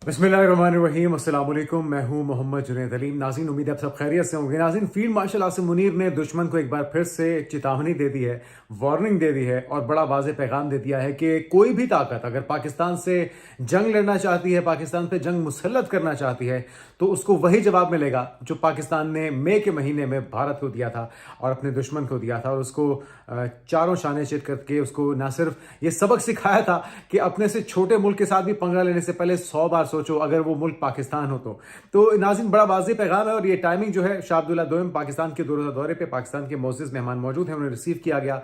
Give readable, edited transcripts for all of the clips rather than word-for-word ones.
बिस्मिल्लाहिर्रहमानिर्रहीम, अस्सलाम वालेकुम। मैं हूं मोहम्मद जुनैद अलीम। नाज़रीन, उम्मीद है आप सब खैरियत से होंगे। नाज़रीन, फील्ड मार्शल आसिम मुनीर ने दुश्मन को एक बार फिर से एक चेतावनी दे दी है, वार्निंग दे दी है और बड़ा वाज़ेह पैगाम दे दिया है कि कोई भी ताकत अगर पाकिस्तान से जंग लड़ना चाहती है, पाकिस्तान पर जंग मुसल्लत करना चाहती है, तो उसको वही जवाब मिलेगा जो पाकिस्तान ने मई के महीने में भारत को दिया था और अपने दुश्मन को दिया था। और उसको चारों शाने चित करके उसको ना सिर्फ ये सबक सिखाया था कि अपने से छोटे मुल्क के साथ भी पंगा लेने से पहले 100 बार सोचो, अगर वो मुल्क पाकिस्तान हो तो नाज़रीन, बड़ा वाज़ेह पैगाम है। और ये टाइमिंग जो है, शाह अब्दुल्ला दोयम पाकिस्तान के दौरे पे पाकिस्तान के मोअज़्ज़िज़ मेहमान मौजूद हैं, उन्हें रिसीव किया गया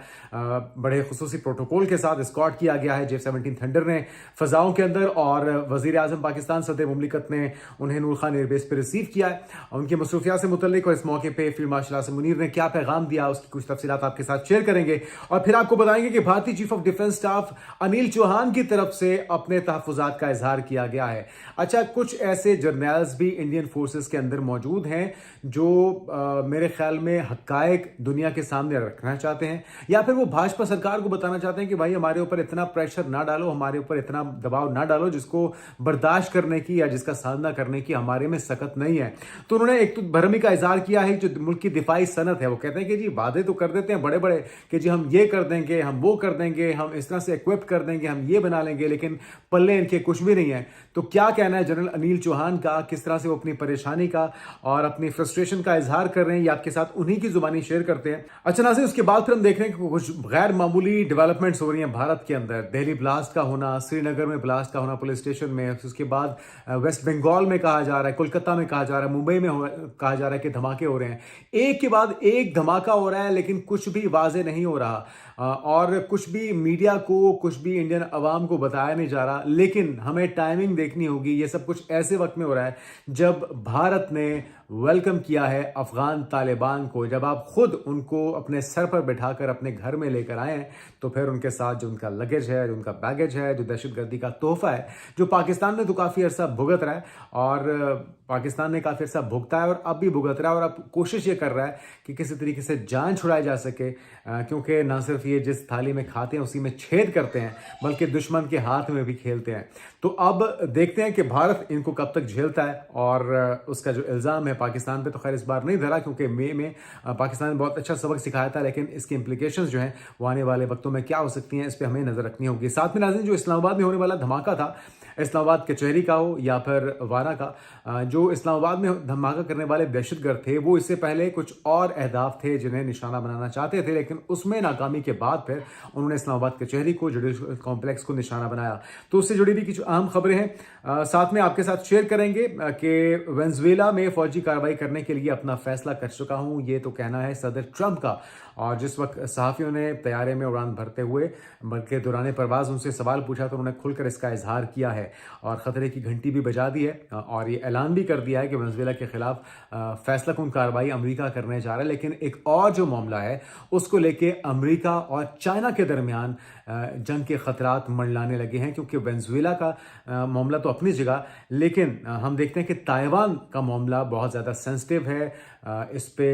बड़े खुसूसी प्रोटोकॉल के साथ, एस्कॉर्ट किया गया है J-17 थंडर ने फ़ज़ाओं के अंदर। और वज़ीर आज़म पाकिस्तान सदर मुमलिकत ने उन्हें नूर खान एयरबेस पर रिसीव किया है। उनकी मसरूफियात से मुतल्लिक और इस मौके पर फील्ड मार्शल आसिम मुनीर ने क्या पैगाम दिया, उसकी कुछ तफसीलात आपके साथ शेयर करेंगे और फिर आपको बताएंगे कि भारतीय chief of defence staff Anil Chauhan की तरफ से अपने तहफ़्फ़ुज़ात का इजहार किया गया है। अच्छा, कुछ ऐसे जर्नल्स भी इंडियन फोर्सेस के अंदर मौजूद हैं जो मेरे ख्याल में हकायक दुनिया के सामने रखना चाहते हैं, या फिर वो भाजपा सरकार को बताना चाहते हैं कि भाई हमारे ऊपर इतना प्रेशर ना डालो, हमारे ऊपर इतना दबाव ना डालो जिसको बर्दाश्त करने की या जिसका सामना करने की हमारे में सकत नहीं है। तो उन्होंने एक तो भरमी का इजहार किया है जो मुल्क की दिफाई सनत है। वो कहते हैं कि जी वादे तो कर देते हैं बड़े बड़े कि जी हम ये कर देंगे, हम वो कर देंगे, हम इस तरह से इक्विप कर देंगे, हम ये बना लेंगे, लेकिन पल्ले इनके कुछ भी नहीं है। तो क्या कहना है जनरल अनिल चौहान का, किस तरह से वो अपनी परेशानी का और अपनी फ्रस्ट्रेशन का इजहार कर रहे हैं, ये आपके साथ उन्हीं की जुबानी शेयर करते हैं। अच्छा नाज़रीन, उसके बाद फिर हम देख रहे हैं कि कुछ गैर मामूली डेवलपमेंट्स हो रही हैं भारत के अंदर। दिल्ली ब्लास्ट का होना, श्रीनगर में ब्लास्ट का होना पुलिस स्टेशन में, उसके बाद वेस्ट बंगाल में कहा जा रहा है, कोलकाता में कहा जा रहा है, मुंबई में कहा जा रहा है कि धमाके हो रहे हैं। एक के बाद एक धमाका हो रहा है, लेकिन कुछ भी वाज़ेह नहीं हो रहा और कुछ भी मीडिया को, कुछ भी इंडियन अवाम को बताया नहीं जा रहा। लेकिन हमें टाइमिंग देखनी होगी। ये सब कुछ ऐसे वक्त में हो रहा है जब भारत ने वेलकम किया है अफगान तालिबान को। जब आप खुद उनको अपने सर पर बैठाकर अपने घर में लेकर आए हैं, तो फिर उनके साथ जो उनका लगेज है, जो उनका बैगेज है, जो दहशतगर्दी का तोहफा है, जो पाकिस्तान ने तो काफ़ी अरसा भुगत रहा है और पाकिस्तान ने काफ़ी अरसा भुगता है और अब भी भुगत रहा है और अब कोशिश ये कर रहा है कि किसी तरीके से जान छुड़ाई जा सके, क्योंकि ना सिर्फ ये जिस थाली में खाते हैं उसी में छेद करते हैं, बल्कि दुश्मन के हाथ में भी खेलते हैं। तो अब देखते हैं कि भारत इनको कब तक झेलता है। और उसका जो इल्ज़ाम है पाकिस्तान पे, तो खैर इस बार नहीं धरा क्योंकि मई में पाकिस्तान ने बहुत अच्छा सबक सिखाया था, लेकिन इसकी इंप्लीकेशंस जो हैं वो आने वाले वक्तों में क्या हो सकती हैं, इस पर हमें नजर रखनी होगी। साथ में नाज़रीन, जो इस्लामाबाद में होने वाला धमाका था, इस्लामाबाद कचहरी का हो या फिर वारा का, जो इस्लामाबाद में धमाका करने वाले दहशतगर्द थे, वो इससे पहले कुछ और अहदाफ थे जिन्हें निशाना बनाना चाहते थे, लेकिन उसमें नाकामी के बाद फिर उन्होंने इस्लामाबाद कचहरी को, जुडिशल कॉम्प्लेक्स को निशाना बनाया। तो उससे जुड़ी भी कुछ अहम खबरें हैं, साथ में आपके साथ शेयर करेंगे कि वेनेजुएला में फौजी कार्रवाई करने के लिए अपना फैसला कर चुका हूं, ये तो कहना है सदर ट्रंप का। और जिस वक्त सहाफ़ियों ने तैयारे में उड़ान भरते हुए बल्कि दौरान परवाज़ उनसे सवाल पूछा, तो उन्होंने खुलकर इसका इजहार किया है और ख़तरे की घंटी भी बजा दी है और ये ऐलान भी कर दिया है कि वेनेजुएला के खिलाफ फैसला कुन कार्रवाई अमेरिका करने जा रहा है। लेकिन एक और जो मामला है उसको लेके अमेरिका और चाइना के दरमियान जंग के खतरात मंडलाने लगे हैं, क्योंकि वेनेजुएला का मामला तो अपनी जगह, लेकिन हम देखते हैं कि ताइवान का मामला बहुत ज़्यादा सेंसिटिव है। इस पे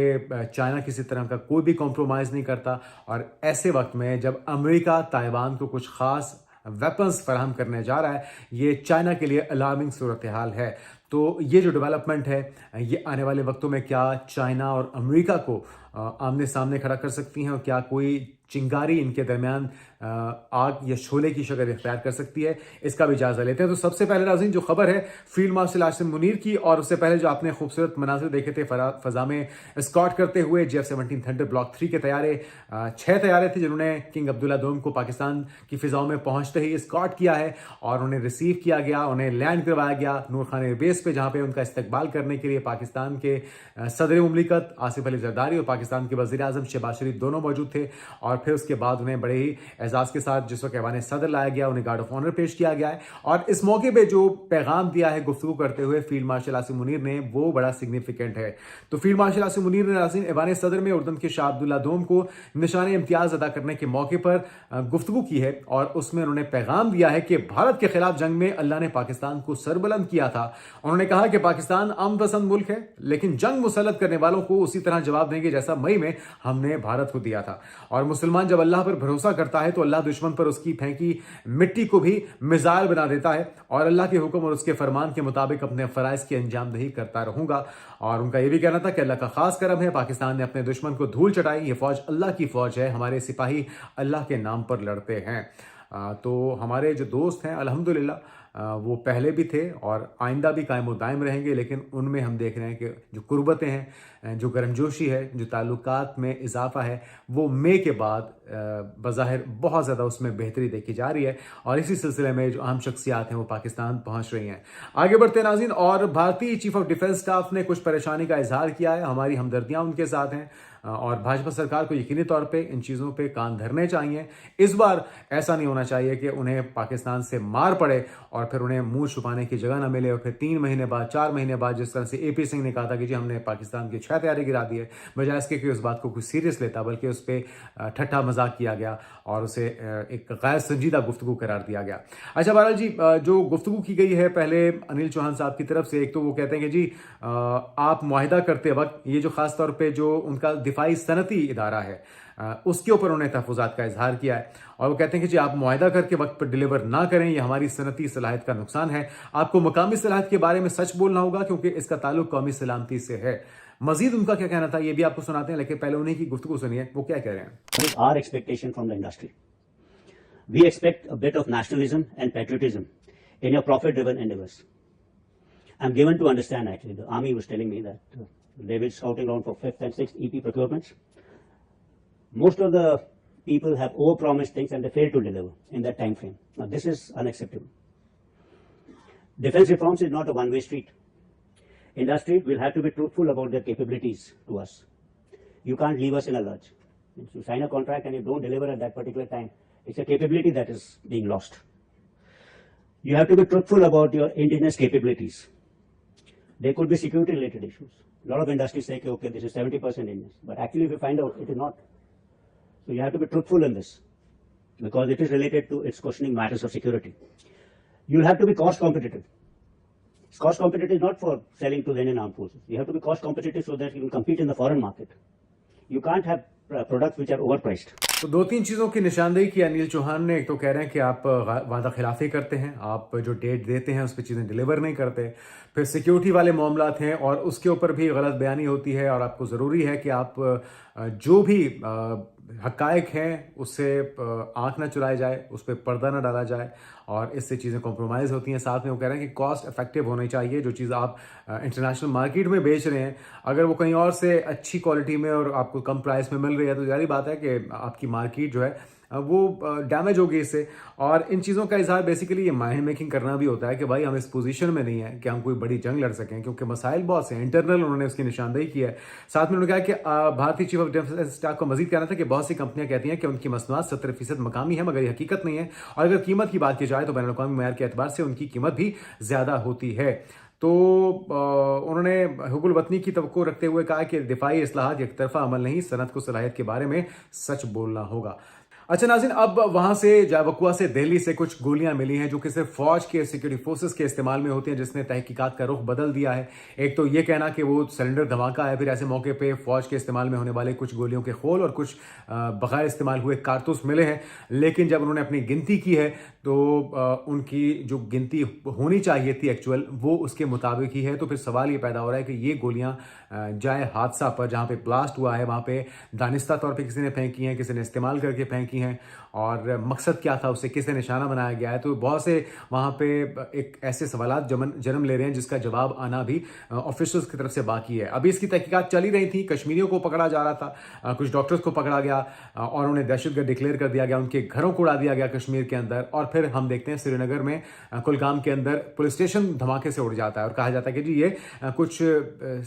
चाइना किसी तरह का कोई भी कॉम्प्रोमाइज़ नहीं करता और ऐसे वक्त में जब अमेरिका ताइवान को कुछ ख़ास वेपन्स फराहम करने जा रहा है, ये चाइना के लिए अलार्मिंग सूरत हाल है। तो ये जो डेवलपमेंट है, ये आने वाले वक्तों में क्या चाइना और अमेरिका को आमने सामने खड़ा कर सकती हैं और क्या कोई चिंगारी इनके दरमियान आग या शोले की शक्ल इख्तियार कर सकती है, इसका भी जायजा लेते हैं। तो सबसे पहले नाज़रीन, जो खबर है फील्ड मार्शल आसिम मुनीर की, और उससे पहले जो आपने खूबसूरत मनाजिर देखे थे फजा में एस्कॉर्ट करते हुए J-17 थंडर ब्लॉक 3 के तैयारे, 6 तैयारे थे जिन्होंने किंग अब्दुल्ला दोम को पाकिस्तान की फिजाओं में पहुंचते ही एस्कॉर्ट किया है और उन्हें रिसीव किया गया, उन्हें लैंड करवाया गया नूर खान एयरबेस पे, जहां पे उनका इस्तकबाल करने के लिए पाकिस्तान के सदर मुमलिकत आसिफ अली जरदारी और पाकिस्तान के वज़ीर आज़म शहबाज शरीफ दोनों मौजूद थे। और फिर उसके बाद उन्हें बड़े ही एजाज के साथ जिस वक्त ऐवान सदर लाया गया, उन्हें गार्ड ऑफ ऑनर पेश किया गया है। और इस मौके पे जो पैगाम दिया है गुफ्तगू करते हुए फील्ड मार्शल आसिम मुनीर ने, वो बड़ा सिग्निफिकेंट है। तो फील्ड मार्शल आसिम मुनीर ने ऐवान सदर में उर्दन के शाह अब्दुल्ला दोम को निशान इम्तियाज अदा करने के मौके पर गुफ्तगू की है और उसमें उन्होंने पैगाम दिया है कि भारत के खिलाफ जंग में अल्लाह ने पाकिस्तान को सरबुलंद किया था। उन्होंने कहा कि पाकिस्तान अमन पसंद मुल्क है, लेकिन जंग मुसल्लत करने वालों को उसी तरह जवाब देंगे जैसा मई में हमने भारत को दिया था। और मुसलमान जब अल्लाह पर भरोसा करता है तो अल्लाह दुश्मन पर उसकी फेंकी मिट्टी को भी मिसाइल बना देता है, और अल्लाह के हुक्म और उसके फरमान के मुताबिक अपने फराइज की अंजामदही करता रहूंगा। और उनका यह भी कहना था कि अल्लाह का खास करम है, पाकिस्तान ने अपने दुश्मन को धूल चटाई, ये फौज अल्लाह की फौज है, हमारे सिपाही अल्लाह के नाम पर लड़ते हैं। तो हमारे जो दोस्त हैं अल्हम्दुलिल्लाह वो पहले भी थे और आइंदा भी कायम दायम रहेंगे, लेकिन उनमें हम देख रहे हैं कि जो कुर्बतें हैं, जो गर्मजोशी है, जो ताल्लुकात में इजाफा है, वो मई के बाद बज़ाहिर बहुत ज़्यादा उसमें बेहतरी देखी जा रही है। और इसी सिलसिले में जो अहम शख्सियात हैं वो पाकिस्तान पहुंच रही हैं। आगे बढ़ते नाज़रीन, और भारतीय चीफ ऑफ डिफेंस स्टाफ ने कुछ परेशानी का इजहार किया है। हमारी हमदर्दियाँ उनके साथ हैं और भाजपा सरकार को यकीनी तौर पे इन चीज़ों पे कान धरने चाहिए। इस बार ऐसा नहीं होना चाहिए कि उन्हें पाकिस्तान से मार पड़े और फिर उन्हें मुंह छुपाने की जगह ना मिले, और फिर 3 महीने बाद 4 महीने बाद जिस तरह से AP सिंह ने कहा था कि जी हमने पाकिस्तान की 6 तैयारी गिरा दी है, बजाय इसके कि उस बात को कुछ सीरियस लेता, बल्कि उस पर ठट्ठा मजाक किया गया और उसे एक गैर संजीदा गुफ्तगू करार दिया गया। अच्छा बहरहाल जी, जो गुफ्तगू की गई है पहले अनिल चौहान साहब की तरफ से, एक तो वो कहते हैं कि जी आप मुआहिदा करते वक्त ये जो खास तौर पे जो उनका दिफाई सनती इदारा है उसके ऊपर उन्होंने तहफ़्फ़ुज़ात का इजहार किया है, और वो कहते हैं कि जी आप मुआहिदा करके वक्त पर डिलीवर ना करें, ये हमारी सनती सलाहियत का नुकसान है। आपको मकामी सलाहियत के बारे में सच बोलना होगा क्योंकि इसका ताल्लुक कौमी सलामती से है। मजीद उनका क्या कहना था ये भी आपको सुनाते हैं, लेकिन पहले उन्हीं की गुफ्तगू सुनिए वो क्या कह रहे हैं। Our expectation from the industry. We expect a bit of nationalism and patriotism in your profit-driven endeavors. I'm given to understand, actually, the army was telling me that they were scouting around for 5th and 6th EP procurements. Most of the people have overpromised things and they fail to deliver in that time frame. Now, this is unacceptable. Defense reforms is not a one-way street. Industry will have to be truthful about their capabilities to us. You can't leave us in a lurch. If you sign a contract and you don't deliver at that particular time, it's a capability that is being lost. You have to be truthful about your indigenous capabilities. There could be security related issues. A lot of industries say, okay, this is 70% indigenous, but actually if you find out, it is not. So you have to be truthful in this because it is related to its questioning matters of security. You'll have to be cost competitive. Cost competitive not for selling to the Indian armed forces. You have to be cost competitive so that you can compete in the foreign market. You can't have products which are overpriced. तो 2-3 चीज़ों की निशानदेही की अनिल चौहान ने। एक तो कह रहे हैं कि आप वादा खिलाफी करते हैं, आप जो डेट देते हैं उस पर चीज़ें डिलीवर नहीं करते, फिर सिक्योरिटी वाले मामलात हैं और उसके ऊपर भी गलत बयानी होती है, और आपको ज़रूरी है कि आप जो भी हक़ाइक़ हैं उससे आँख ना चुराई जाए, उस पर पर्दा ना डाला जाए, और इससे चीज़ें कॉम्प्रोमाइज़ होती हैं। साथ में वो कह रहे हैं कि कॉस्ट इफेक्टिव होनी चाहिए। जो चीज़ आप इंटरनेशनल मार्केट में बेच रहे हैं, अगर वो कहीं और से अच्छी क्वालिटी में और आपको कम प्राइस में मिल रही है तो जारी बात है कि आपकी मार्केट जो है वो डैमेज होगी इससे। और इन चीज़ों का इजहार बेसिकली ये माइंड मेकिंग करना भी होता है कि भाई हम इस पोजीशन में नहीं है कि हम कोई बड़ी जंग लड़ सकें, क्योंकि मसाइल बहुत से इंटरनल उन्होंने उसकी निशानदेही की है। साथ में उन्होंने कहा कि भारतीय चीफ ऑफ डिफेंस स्टाफ को मजीद कहना था कि बहुत सी कंपनियां कहती हैं कि उनकी मसनूआत 70% मकामी है, मगर ये हकीकत नहीं है, और अगर कीमत की बात की जाए तो बैनुल अक़वामी मेयार के एतबार से उनकी कीमत भी ज़्यादा होती है। तो उन्होंने हुबुल वतनी की तवक्को रखते हुए कहा कि दिफाई इस्लाहात एक तरफा अमल नहीं, सनत को सलाहियत के बारे में सच बोलना होगा। अच्छा नाज़रीन, अब वहाँ से जावकुआ से दिल्ली से कुछ गोलियां मिली हैं जो कि सिर्फ फौज के सिक्योरिटी फोर्सेस के इस्तेमाल में होती हैं, जिसने तहकीकात का रुख बदल दिया है। एक तो ये कहना कि वो सिलेंडर धमाका है, फिर ऐसे मौके पे फौज के इस्तेमाल में होने वाले कुछ गोलियों के खोल और कुछ बगैर इस्तेमाल हुए कारतूस मिले हैं। लेकिन जब उन्होंने अपनी गिनती की है तो उनकी जो गिनती होनी चाहिए थी एक्चुअल, वो उसके मुताबिक ही है। तो फिर सवाल ये पैदा हो रहा है कि ये गोलियां जाए हादसा पर, जहाँ पे ब्लास्ट हुआ है वहाँ पे दानिस्ता तौर पे किसी ने फेंकी हैं, किसी ने इस्तेमाल करके फेंकी हैं, और मकसद क्या था, उसे किसे निशाना बनाया गया है। तो बहुत से वहाँ पे एक ऐसे सवालात जन्म ले रहे हैं जिसका जवाब आना भी ऑफिशियल्स की तरफ से बाकी है। अभी इसकी तहकीकात चली रही थी, कश्मीरियों को पकड़ा जा रहा था, कुछ डॉक्टर्स को पकड़ा गया और उन्हें दहशतगर्द डिक्लेयर कर दिया गया, उनके घरों को उड़ा दिया गया कश्मीर के अंदर। और फिर हम देखते हैं श्रीनगर में कुलगाम के अंदर पुलिस स्टेशन धमाके से उड़ जाता है और कहा जाता है कि जी ये कुछ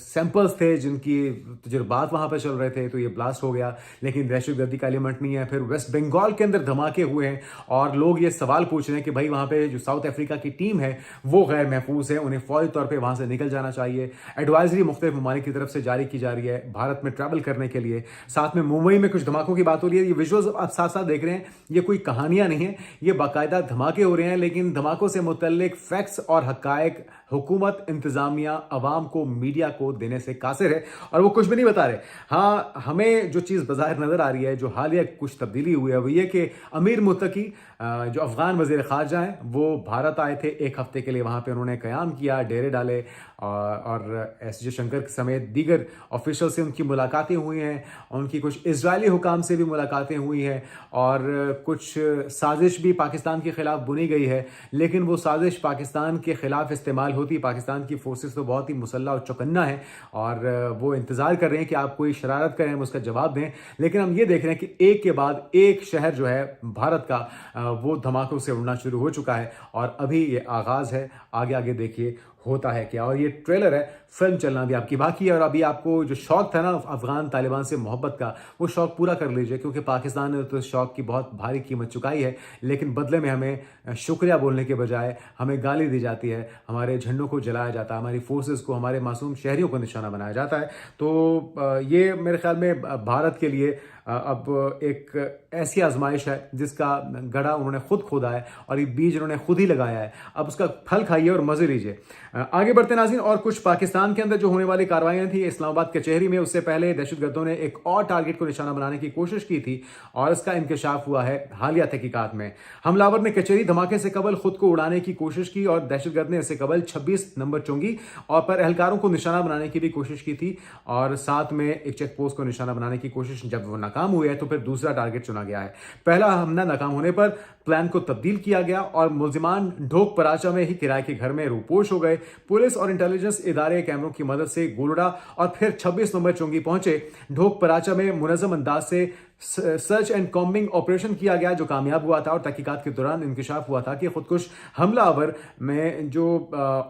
सैंपल्स थे जिनकी तजुर्बात वहाँ पर चल रहे थे, तो ये ब्लास्ट हो गया, लेकिन दहशतगर्दी का एलिमेंट नहीं है। फिर वेस्ट बंगाल के अंदर धमाके हुए हैं और लोग ये सवाल पूछ रहे हैं कि भाई वहाँ पे जो साउथ अफ्रीका की टीम है वो गैर महफूज है, उन्हें फौरी तौर पे वहाँ से निकल जाना चाहिए। एडवाइजरी मुख्तलिफ ममालिक की तरफ से जारी की जा रही है भारत में ट्रैवल करने के लिए। साथ में मुंबई में कुछ धमाकों की बात हो रही है। ये विजुअल्स आप साथ साथ देख रहे हैं, ये कोई कहानियां नहीं है, ये बाकायदा धमाके हो रहे हैं, लेकिन धमाकों से मुतल्लिक फैक्ट्स और हकायक हुकूमत, इंतजामिया, अवाम को, मीडिया को देने से कासिर है और वो कुछ भी नहीं बता रहे। हाँ, हमें जो चीज़ बाज़ाहिर नज़र आ रही है, जो हालिया कुछ तब्दीली हुई है, वो ये कि अमीर मुत्तकी जो अफ़गान वज़ीर ख़ारजा हैं, वो भारत आए थे 1 हफ़्ते के लिए। वहाँ पे उन्होंने क़याम किया, डेरे डाले और एस जयशंकर समेत दीगर ऑफिशियल से उनकी मुलाकातें हुई हैं। उनकी कुछ इजरायली हुकाम से भी मुलाकातें हुई हैं और कुछ साजिश भी पाकिस्तान के ख़िलाफ़ बुनी गई है, लेकिन वो साजिश पाकिस्तान के ख़िलाफ़ इस्तेमाल होती। पाकिस्तान की फोर्सेस तो बहुत ही मुसल्लह और चौकन्ना है और वो इंतज़ार कर रहे हैं कि आप कोई शरारत करें, हम उसका जवाब दें। लेकिन हम ये देख रहे हैं कि एक के बाद एक शहर जो है भारत का वो धमाकों से उड़ना शुरू हो चुका है और अभी ये आगाज़ है। आगे आगे देखिए होता है क्या। और ये ट्रेलर है, फिल्म चलना भी आपकी बाकी है। और अभी आपको जो शौक था ना अफगान तालिबान से मोहब्बत का, वो शौक पूरा कर लीजिए, क्योंकि पाकिस्तान ने तो इस शौक की बहुत भारी कीमत चुकाई है। लेकिन बदले में हमें शुक्रिया बोलने के बजाय हमें गाली दी जाती है, हमारे झंडों को जलाया जाता है, हमारी फोर्सेस को, हमारे मासूम शहरियों को निशाना बनाया जाता है। तो ये मेरे ख्याल में भारत के लिए अब एक ऐसी आजमाइश है जिसका गड़ा उन्होंने खुद खोदा है और ये बीज उन्होंने खुद ही लगाया है। अब उसका फल खाइए और मजे लीजिए। आगे बढ़ते नाज़रीन, और कुछ पाकिस्तान के अंदर जो होने वाली कार्रवाइयां थी इस्लामाबाद कचहरी में, उससे पहले दहशतगर्दों ने एक और टारगेट को निशाना बनाने की कोशिश की थी और इसका इंकशाफ हुआ है हालिया तहकीकात में। हमलावर ने कचहरी धमाके से कबल खुद को उड़ाने की कोशिश की और दहशतगर्द ने इससे कबल 26 नंबर चुंगी और पर एहलकारों को निशाना बनाने की भी कोशिश की थी और साथ में एक चेक पोस्ट को निशाना बनाने की कोशिश। जब वो नाकाम हुए है तो फिर दूसरा टारगेट चुना गया है। पहला हमला नाकाम होने पर प्लान को तब्दील किया गया और मुल्जिमान ढोक पराचा में ही किराए के घर में रूपोश हो गए। पुलिस और इंटेलिजेंस इदारे कैमरों की मदद से गोलड़ा और फिर 26 नंबर चुंगी पहुंचे। ढोक पराचा में मुनज़्ज़म अंदाज से सर्च एंड कॉम्बिंग ऑपरेशन किया गया जो कामयाब हुआ था और तहकीकात के दौरान इंकशाफ हुआ था कि खुदकुश हमलावर में जो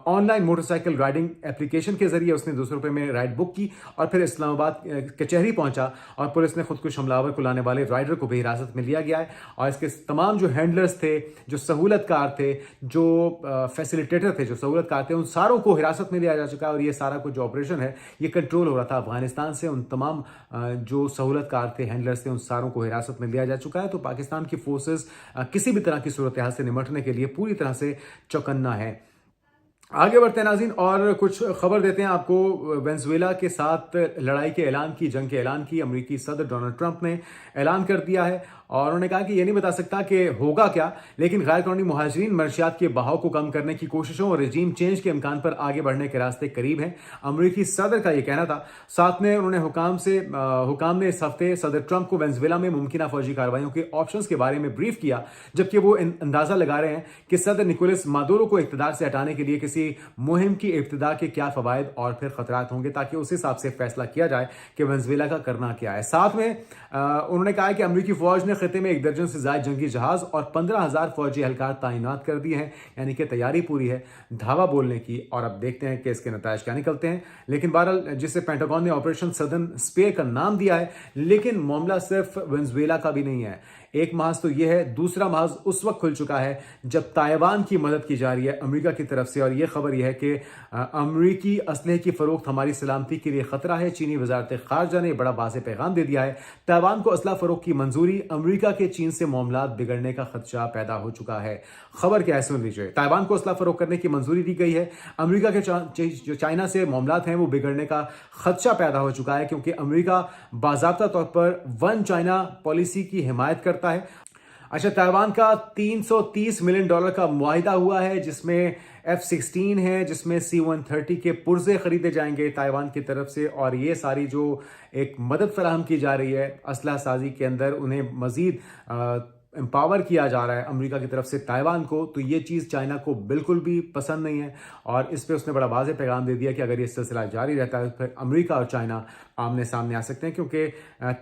ऑनलाइन मोटरसाइकिल राइडिंग एप्लीकेशन के जरिए उसने 200 रुपये में राइड बुक की और फिर इस्लामाबाद कचहरी पहुंचा और पुलिस ने खुदकुश हमलावर को लाने वाले राइडर को भी हिरासत में लिया गया है और इसके तमाम जो हैंडलर्स थे, जो सहूलतकार थे, जो फैसिलिटेटर थे, जो सहूलतकार थे, उन सारों को हिरासत में लिया जा चुका है और ये सारा कुछ जो ऑपरेशन है ये कंट्रोल हो रहा था अफगानिस्तान से। उन तमाम जो सहूलतकार थे, हैंडलर्स थे, उन सारों को हिरासत में लिया जा चुका है। तो पाकिस्तान की फोर्सेस किसी भी तरह की सूरत हाल से निपटने के लिए पूरी तरह से चौकन्ना है। आगे बढ़ते हैं नाज़रीन और कुछ खबर देते हैं आपको। वेनेजुएला के साथ लड़ाई के ऐलान की, जंग के ऐलान की अमेरिकी सदर डोनाल्ड ट्रंप ने ऐलान कर दिया है और उन्होंने कहा कि यह नहीं बता सकता कि होगा क्या, लेकिन गैर कानूनी मुहाजिरीन मनशियात के बहाव को कम करने की कोशिशों और रजीम चेंज के इम्कान पर आगे बढ़ने के रास्ते करीब हैं। अमेरिकी सदर का यह कहना था। साथ में उन्होंने हुकाम ने इस हफ्ते सदर ट्रंप को वेनेजुएला में मुमकिन फौजी कार्रवाइयों के ऑप्शंस के बारे में ब्रीफ किया, जबकि वो अंदाजा लगा रहे हैं कि सदर निकोलस मादुरो को इक़्तिदार से हटाने के लिए किसी मुहिम की इब्तिदा के क्या फवायद और फिर खतरात होंगे, ताकि उस हिसाब से फैसला किया जाए कि वेनेजुएला का करना क्या है। साथ में उन्होंने कहा कि अमेरिकी फौज ने खिते में 1 दर्जन से ज्यादा जंगी जहाज और 15,000 फौजी एहलकार तैनात कर दिए हैं, यानी कि तैयारी पूरी है धावा बोलने की। और अब देखते हैं कि इसके नतायज क्या निकलते हैं। लेकिन बहरहाल जिसे पेंटागन ने ऑपरेशन सदर्न स्पेयर का नाम दिया है, लेकिन मामला सिर्फ वेनेजुएला का भी नहीं है। एक महाज तो यह है, दूसरा महाज उस वक्त खुल चुका है जब ताइवान की मदद की जा रही है अमेरिका की तरफ से। और यह खबर यह है कि अमेरिकी असलहे की फरोख्त हमारी सलामती के लिए खतरा है। चीनी वजारत खारजा ने बड़ा वाज़ेह पैगाम दे दिया है। ताइवान को असला फरोख्त की मंजूरी, अमेरिका के चीन से मामलात बिगड़ने का खदशा पैदा हो चुका है। खबर क्या है सुन लीजिए। ताइवान को असला फरोख्त करने की मंजूरी दी गई है। अमेरिका के जो चाइना से मामलात हैं वो बिगड़ने का खदशा पैदा हो चुका है, क्योंकि अमेरिका बाज़ाब्ता तौर पर वन चाइना पॉलिसी की हिमायत करता है। अच्छा, ताइवान का $330 मिलियन का मुआहिदा हुआ है, जिसमें F-16 है, जिसमें C-130 के पुर्जे खरीदे जाएंगे ताइवान की तरफ से। और ये सारी जो एक मदद फराहम की जा रही है असलहा साजी के अंदर, उन्हें मजीद एम्पावर किया जा रहा है अमेरिका की तरफ से ताइवान को। तो ये चीज़ चाइना को बिल्कुल भी पसंद नहीं है और इस पे उसने बड़ा वाज़ेह पैगाम दे दिया कि अगर ये सिलसिला जारी रहता है फिर अमेरिका और चाइना आमने सामने आ सकते हैं, क्योंकि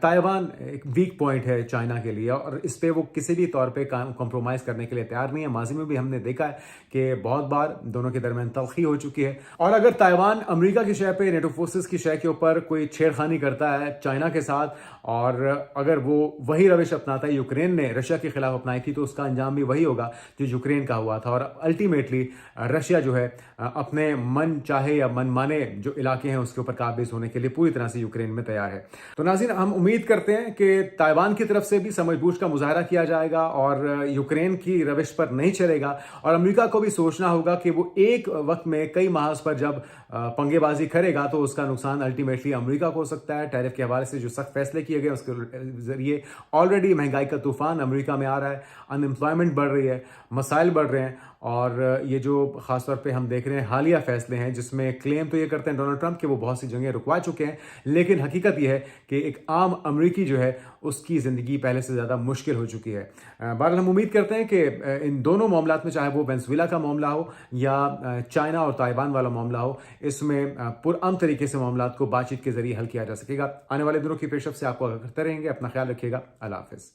ताइवान एक वीक पॉइंट है चाइना के लिए और इस पे वो किसी भी तौर पे कॉम्प्रोमाइज़ करने के लिए तैयार नहीं है। माजी में भी हमने देखा है कि बहुत बार दोनों के दरमियान तलखी हो चुकी है। और अगर ताइवान अमेरिका की शय पे, नेटो फोर्सेस की शय के ऊपर कोई छेड़खानी करता है चाइना के साथ, और अगर वो वही रविश अपनाता है यूक्रेन ने रशिया के खिलाफ अपनाई थी, तो उसका अंजाम भी वही होगा जो यूक्रेन का हुआ था। और अल्टीमेटली रशिया जो है अपने मन चाहे या मन माने जो इलाके हैं उसके ऊपर काबिज होने के लिए पूरी तरह से यूक्रेन में तैयार है। तो नाज़रीन, हम उम्मीद करते हैं कि ताइवान की तरफ से भी समझबूझ का मुजाहरा किया जाएगा और यूक्रेन की रविश पर नहीं चलेगा, और अमेरिका को भी सोचना होगा कि वो एक वक्त में कई महाज पर जब पंगेबाजी करेगा तो उसका नुकसान अल्टीमेटली अमेरिका को हो सकता है। टैरिफ के हवाले से जो सख्त फैसले किए गए उसके जरिए ऑलरेडी महंगाई का तूफान अमेरिका में आ रहा है, अनएम्प्लॉयमेंट बढ़ रही है, मसाइल बढ़ रहे हैं, और ये जो खासतौर पे हम देख रहे हैं हालिया फैसले हैं जिसमें क्लेम तो ये करते हैं डोनाल्ड ट्रंप कि वो बहुत सी जगह रुकवा चुके हैं, लेकिन हकीकत ये है कि एक आम अमरीकी जो है उसकी ज़िंदगी पहले से ज़्यादा मुश्किल हो चुकी है। बहरहाल हम उम्मीद करते हैं कि इन दोनों मामलात में, चाहे वो वेनेजुएला का मामला हो या चाइना और ताइवान वाला मामला हो, इसमें पुरअमन तरीके से मामलात को बातचीत के जरिए हल किया जा सकेगा। आने वाले दिनों की पेशरफ से आपको आगाह करते रहेंगे। अपना ख्याल रखिएगा। अल्लाह हाफिज़।